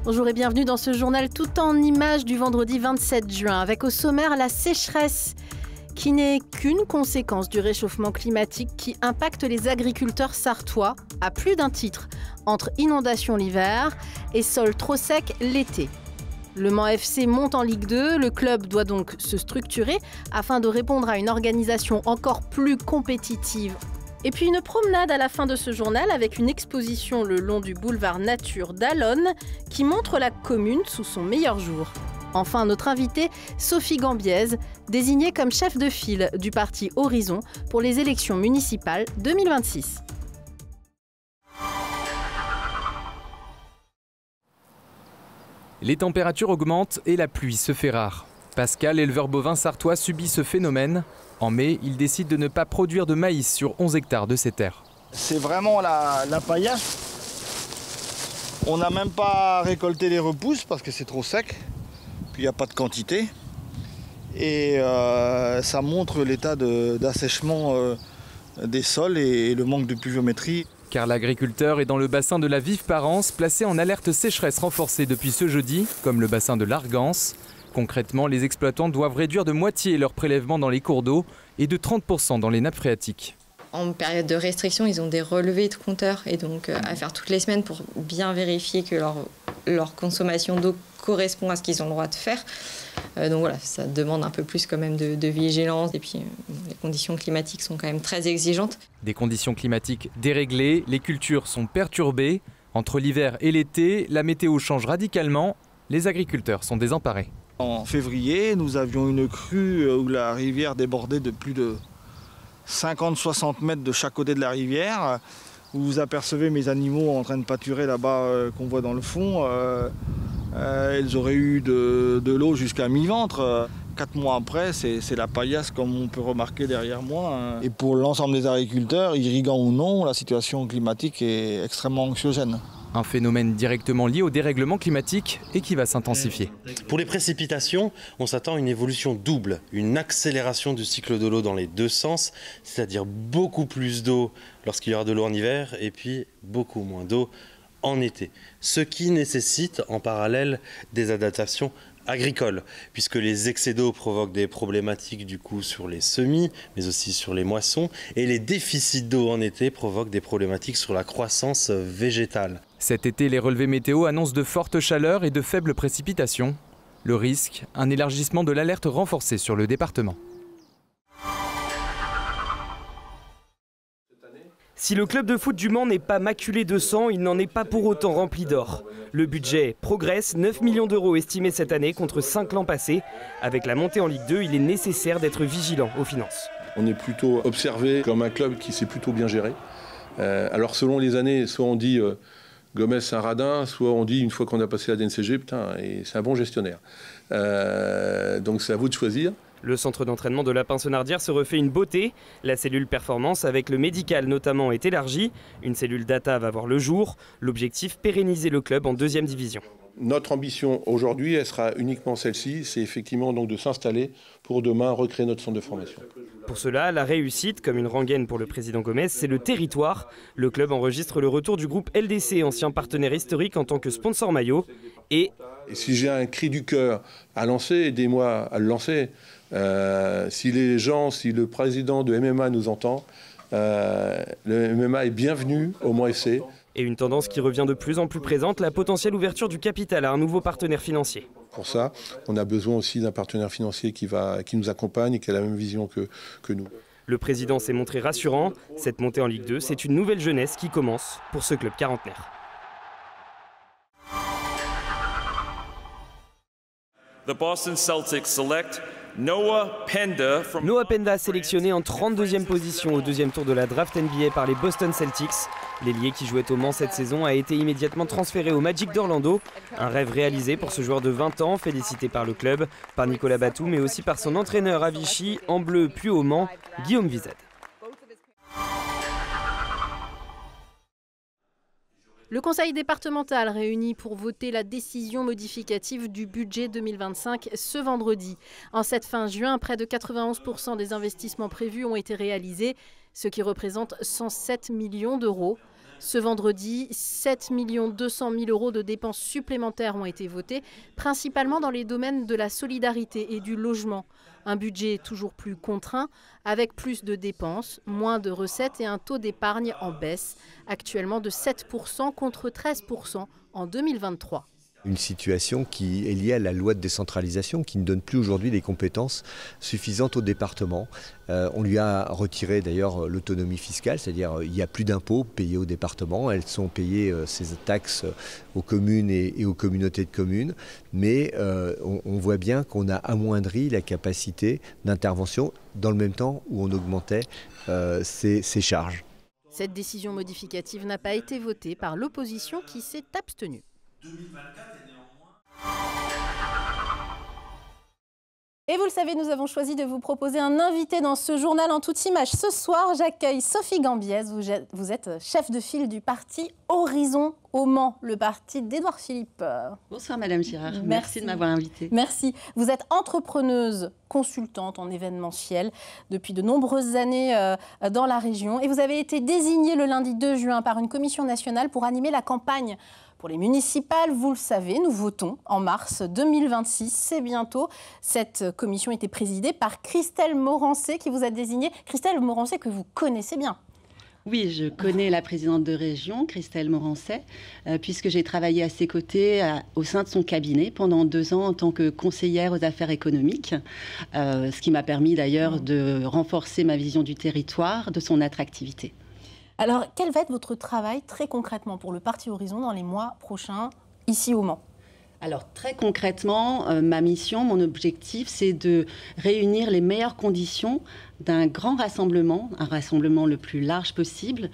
Bonjour et bienvenue dans ce journal tout en images du vendredi 27 juin, avec au sommaire la sécheresse qui n'est qu'une conséquence du réchauffement climatique qui impacte les agriculteurs sarthois à plus d'un titre, entre inondations l'hiver et sols trop secs l'été. Le Mans FC monte en Ligue 2, le club doit donc se structurer afin de répondre à une organisation encore plus compétitive. Et puis une promenade à la fin de ce journal avec une exposition le long du boulevard Nature d'Allonne qui montre la commune sous son meilleur jour. Enfin, notre invitée, Sophie Gambiez, désignée comme chef de file du parti Horizon pour les élections municipales 2026. Les températures augmentent et la pluie se fait rare. Pascal, éleveur bovin sarthois, subit ce phénomène. En mai, il décide de ne pas produire de maïs sur 11 hectares de ses terres. C'est vraiment la paillasse. On n'a même pas récolté les repousses parce que c'est trop sec. Puis il n'y a pas de quantité. Et ça montre l'état d'assèchement des sols et le manque de pluviométrie. Car l'agriculteur est dans le bassin de la Vive-Parence, placé en alerte sécheresse renforcée depuis ce jeudi, comme le bassin de l'Argance. Concrètement, les exploitants doivent réduire de moitié leur prélèvement dans les cours d'eau et de 30% dans les nappes phréatiques. En période de restriction, ils ont des relevés de compteurs et donc à faire toutes les semaines pour bien vérifier que leur consommation d'eau correspond à ce qu'ils ont le droit de faire. Donc voilà, ça demande un peu plus quand même de vigilance et puis les conditions climatiques sont quand même très exigeantes. Des conditions climatiques déréglées, les cultures sont perturbées. Entre l'hiver et l'été, la météo change radicalement. Les agriculteurs sont désemparés. En février, nous avions une crue où la rivière débordait de plus de 50-60 mètres de chaque côté de la rivière. Vous apercevez mes animaux en train de pâturer là-bas qu'on voit dans le fond. Ils auraient eu de l'eau jusqu'à mi-ventre. 4 mois après, c'est la paillasse comme on peut remarquer derrière moi. Et pour l'ensemble des agriculteurs, irrigants ou non, la situation climatique est extrêmement anxiogène. Un phénomène directement lié au dérèglement climatique et qui va s'intensifier. Pour les précipitations, on s'attend à une évolution double, une accélération du cycle de l'eau dans les deux sens, c'est-à-dire beaucoup plus d'eau lorsqu'il y aura de l'eau en hiver et puis beaucoup moins d'eau en été. Ce qui nécessite en parallèle des adaptations agricoles, puisque les excès d'eau provoquent des problématiques du coup sur les semis, mais aussi sur les moissons, et les déficits d'eau en été provoquent des problématiques sur la croissance végétale. Cet été, les relevés météo annoncent de fortes chaleurs et de faibles précipitations. Le risque, un élargissement de l'alerte renforcée sur le département. Si le club de foot du Mans n'est pas maculé de sang, il n'en est pas pour autant rempli d'or. Le budget progresse, 9 millions d'euros estimés cette année contre 5 l'an passé. Avec la montée en Ligue 2, il est nécessaire d'être vigilant aux finances. On est plutôt observé comme un club qui s'est plutôt bien géré. Alors selon les années, soit on dit Gomez c'est un radin, soit on dit une fois qu'on a passé la DNCG, putain, et c'est un bon gestionnaire. Donc c'est à vous de choisir. Le centre d'entraînement de la Pinsonardière se refait une beauté. La cellule performance avec le médical notamment est élargie. Une cellule data va voir le jour. L'objectif, pérenniser le club en 2e division. Notre ambition aujourd'hui, elle sera uniquement celle-ci, c'est effectivement donc de s'installer pour demain recréer notre centre de formation. Pour cela, la réussite, comme une rengaine pour le président Gomez, c'est le territoire. Le club enregistre le retour du groupe LDC, ancien partenaire historique en tant que sponsor maillot. Et si j'ai un cri du cœur à lancer, aidez-moi à le lancer. Si le président de MMA nous entend, le MMA est bienvenu au Mans FC. Et une tendance qui revient de plus en plus présente, la potentielle ouverture du capital à un nouveau partenaire financier. Pour ça, on a besoin aussi d'un partenaire financier qui nous accompagne et qui a la même vision que nous. Le président s'est montré rassurant. Cette montée en Ligue 2, c'est une nouvelle jeunesse qui commence pour ce club quarantenaire. The Boston Celtics select Noah Penda sélectionné en 32e position au 2e tour de la draft NBA par les Boston Celtics. L'ailier qui jouait au Mans cette saison a été immédiatement transféré au Magic d'Orlando. Un rêve réalisé pour ce joueur de 20 ans, félicité par le club, par Nicolas Batum, mais aussi par son entraîneur à Vichy, en bleu puis au Mans, Guillaume Vizet. Le conseil départemental réuni pour voter la décision modificative du budget 2025 ce vendredi. En cette fin juin, près de 91% des investissements prévus ont été réalisés, ce qui représente 107 millions d'euros. Ce vendredi, 7 200 000 € de dépenses supplémentaires ont été votés, principalement dans les domaines de la solidarité et du logement. Un budget toujours plus contraint, avec plus de dépenses, moins de recettes et un taux d'épargne en baisse, actuellement de 7 % contre 13 % en 2023. Une situation qui est liée à la loi de décentralisation qui ne donne plus aujourd'hui des compétences suffisantes au département. On lui a retiré d'ailleurs l'autonomie fiscale, c'est-à-dire il n'y a plus d'impôts payés au département. Elles sont payées, ces taxes, aux communes et aux communautés de communes. Mais on voit bien qu'on a amoindri la capacité d'intervention dans le même temps où on augmentait ces charges. Cette décision modificative n'a pas été votée par l'opposition qui s'est abstenue. 2024 est néanmoins... Et vous le savez, nous avons choisi de vous proposer un invité dans ce journal en toute image. Ce soir, j'accueille Sophie Gambiez. Vous êtes chef de file du parti Horizon au Mans, le parti d'Édouard Philippe. Bonsoir Madame Girard, merci de m'avoir invitée. Merci. Vous êtes entrepreneuse, consultante en événementiel depuis de nombreuses années dans la région. Et vous avez été désignée le lundi 2 juin par une commission nationale pour animer la campagne. Pour les municipales, vous le savez, nous votons en mars 2026, c'est bientôt. Cette commission était présidée par Christelle Morancé qui vous a désigné. Christelle Morancé que vous connaissez bien. Oui, je connais la présidente de région, Christelle Morancé, puisque j'ai travaillé à ses côtés au sein de son cabinet pendant 2 ans en tant que conseillère aux affaires économiques, ce qui m'a permis d'ailleurs de renforcer ma vision du territoire, de son attractivité. Alors, quel va être votre travail très concrètement pour le Parti Horizon dans les mois prochains, ici au Mans ? Alors, très concrètement, ma mission, mon objectif, c'est de réunir les meilleures conditions d'un grand rassemblement, un rassemblement le plus large possible,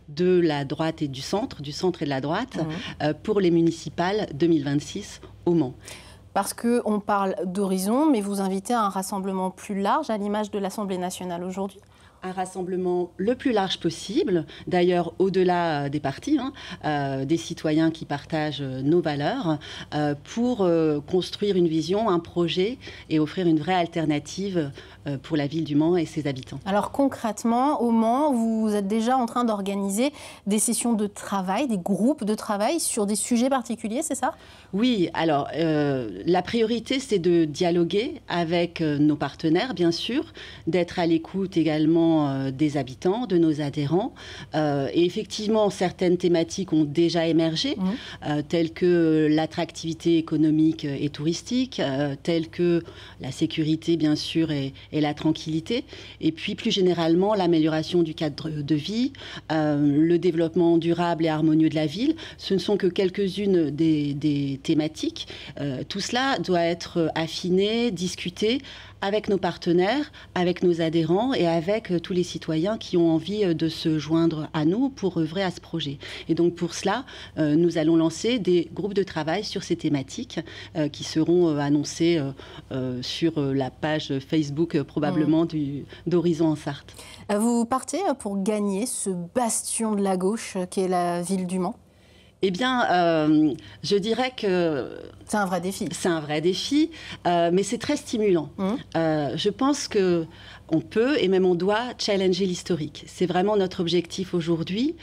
de la droite et du centre et de la droite, pour les municipales 2026 au Mans. Parce qu'on parle d'Horizon, mais vous invitez à un rassemblement plus large, à l'image de l'Assemblée nationale aujourd'hui ? Un rassemblement le plus large possible, d'ailleurs au-delà des partis, des citoyens qui partagent nos valeurs, pour construire une vision, un projet et offrir une vraie alternative pour la ville du Mans et ses habitants. Alors concrètement, au Mans, vous êtes déjà en train d'organiser des sessions de travail, des groupes de travail sur des sujets particuliers, c'est ça ? Oui, alors la priorité c'est de dialoguer avec nos partenaires, bien sûr, d'être à l'écoute également des habitants, de nos adhérents. Et effectivement, certaines thématiques ont déjà émergé, telles que l'attractivité économique et touristique, telles que la sécurité, bien sûr, et la tranquillité. Et puis, plus généralement, l'amélioration du cadre de vie, le développement durable et harmonieux de la ville. Ce ne sont que quelques-unes des thématiques. Tout cela doit être affiné, discuté avec nos partenaires, avec nos adhérents et avec tous les citoyens qui ont envie de se joindre à nous pour œuvrer à ce projet. Et donc pour cela, nous allons lancer des groupes de travail sur ces thématiques qui seront annoncés sur la page Facebook probablement d'Horizon en Sarthe. Vous partez pour gagner ce bastion de la gauche qui est la ville du Mans ? Eh bien, je dirais que... C'est un vrai défi. C'est un vrai défi, mais c'est très stimulant. Je pense qu'on peut et même on doit challenger l'historique. C'est vraiment notre objectif aujourd'hui.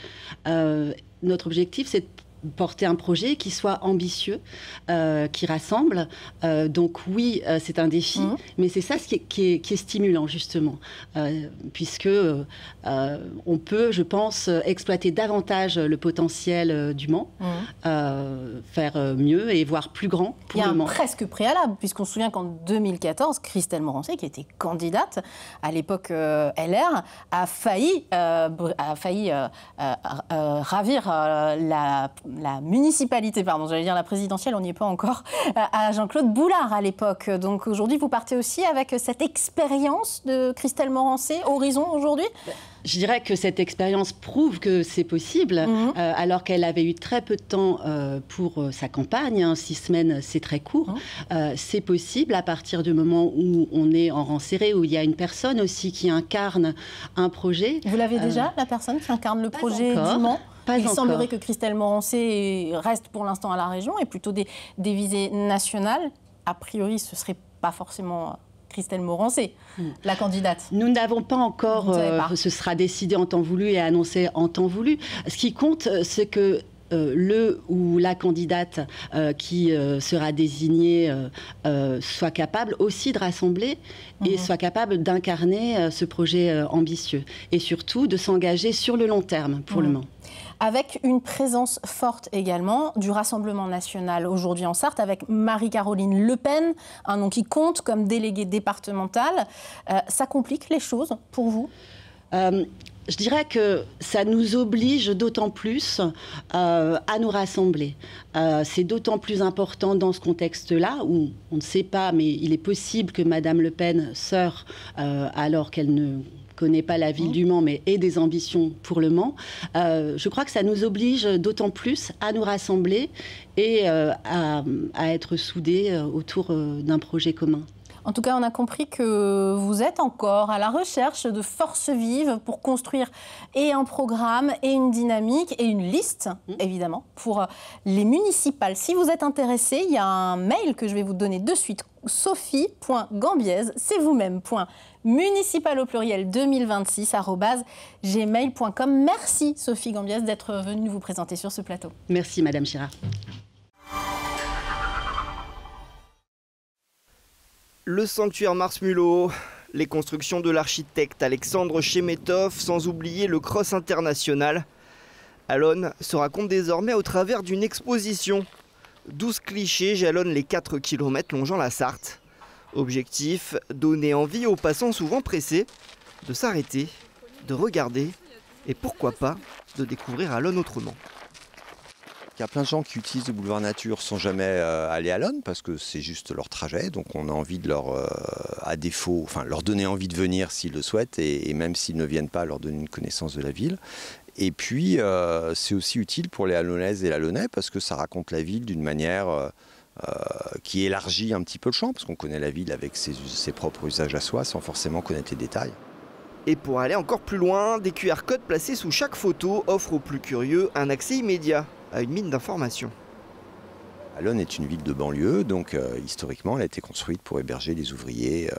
Notre objectif, c'est de porter un projet qui soit ambitieux, qui rassemble. Donc oui, c'est un défi, mais c'est ça qui est stimulant, justement, puisque on peut, je pense, exploiter davantage le potentiel du Mans, faire mieux et voir plus grand pour le Mans. Il y a un presque préalable, puisqu'on se souvient qu'en 2014, Christelle Morancé, qui était candidate, à l'époque LR, a failli ravir la municipalité, pardon, j'allais dire la présidentielle, on n'y est pas encore, à Jean-Claude Boulard à l'époque. Donc aujourd'hui, vous partez aussi avec cette expérience de Christelle Morancé, Horizon aujourd'hui ? Je dirais que cette expérience prouve que c'est possible, alors qu'elle avait eu très peu de temps pour sa campagne. 6 semaines, c'est très court. C'est possible à partir du moment où on est en rang serré, où il y a une personne aussi qui incarne un projet. Vous l'avez déjà, la personne qui incarne le projet du Mans ? Il semblerait que Christelle Morancé reste pour l'instant à la région et plutôt des visées nationales. A priori, ce ne serait pas forcément Christelle Morancé, la candidate. Nous n'avons pas encore, ce sera décidé en temps voulu et annoncé en temps voulu. Ce qui compte, c'est que le ou la candidate qui sera désignée soit capable aussi de rassembler et soit capable d'incarner ce projet ambitieux et surtout de s'engager sur le long terme pour le Mans. Avec une présence forte également du Rassemblement national aujourd'hui en Sarthe, avec Marie-Caroline Le Pen, un nom qui compte comme déléguée départementale. Ça complique les choses pour vous ? Je dirais que ça nous oblige d'autant plus à nous rassembler. C'est d'autant plus important dans ce contexte-là, où on ne sait pas, mais il est possible que Madame Le Pen, sœur, alors qu'elle ne connaît pas la ville du Mans, mais ait des ambitions pour le Mans. Je crois que ça nous oblige d'autant plus à nous rassembler et à être soudés autour d'un projet commun. En tout cas, on a compris que vous êtes encore à la recherche de forces vives pour construire et un programme et une dynamique et une liste, évidemment, pour les municipales. Si vous êtes intéressé, il y a un mail que je vais vous donner de suite, sophie.gambiez, c'est vous-même, municipal au pluriel 2026 @gmail.com. Merci Sophie Gambiez d'être venue vous présenter sur ce plateau. Merci Madame Girard. Le sanctuaire Mars-Mulhouse, les constructions de l'architecte Alexandre Chemetov, sans oublier le Cross International. Allonnes se raconte désormais au travers d'une exposition. 12 clichés jalonnent les 4 km longeant la Sarthe. Objectif, donner envie aux passants souvent pressés de s'arrêter, de regarder et pourquoi pas de découvrir Allonnes autrement. Il y a plein de gens qui utilisent le boulevard Nature sans jamais aller à Allonnes parce que c'est juste leur trajet. Donc on a envie de leur, à défaut, leur donner envie de venir s'ils le souhaitent et même s'ils ne viennent pas, leur donner une connaissance de la ville. Et puis c'est aussi utile pour les Allonnaises et l'Allonnais parce que ça raconte la ville d'une manière qui élargit un petit peu le champ parce qu'on connaît la ville avec ses propres usages à soi sans forcément connaître les détails. Et pour aller encore plus loin, des QR codes placés sous chaque photo offrent aux plus curieux un accès immédiat à une mine d'informations. Allonnes est une ville de banlieue, donc historiquement elle a été construite pour héberger les ouvriers,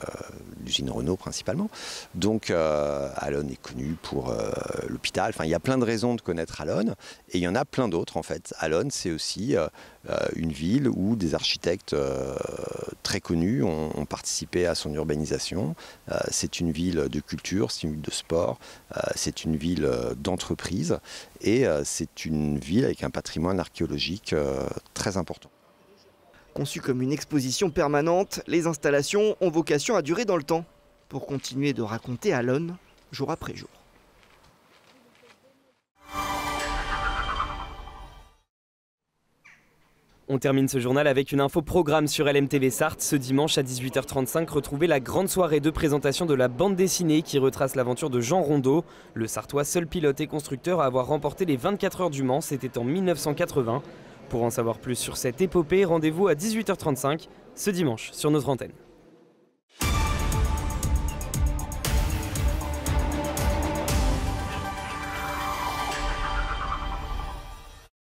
l'usine Renault principalement. Donc Allonnes est connue pour l'hôpital, il y a plein de raisons de connaître Allonnes et il y en a plein d'autres en fait. Allonnes c'est aussi une ville où des architectes très connus ont participé à son urbanisation. C'est une ville de culture, c'est une ville de sport, c'est une ville d'entreprise et c'est une ville avec un patrimoine archéologique très important. Conçues comme une exposition permanente, les installations ont vocation à durer dans le temps pour continuer de raconter Allonnes jour après jour. On termine ce journal avec une info programme sur LMTV Sarthe. Ce dimanche à 18h35, retrouvez la grande soirée de présentation de la bande dessinée qui retrace l'aventure de Jean Rondeau, le Sartois seul pilote et constructeur à avoir remporté les 24 heures du Mans, c'était en 1980. Pour en savoir plus sur cette épopée, rendez-vous à 18h35 ce dimanche sur notre antenne.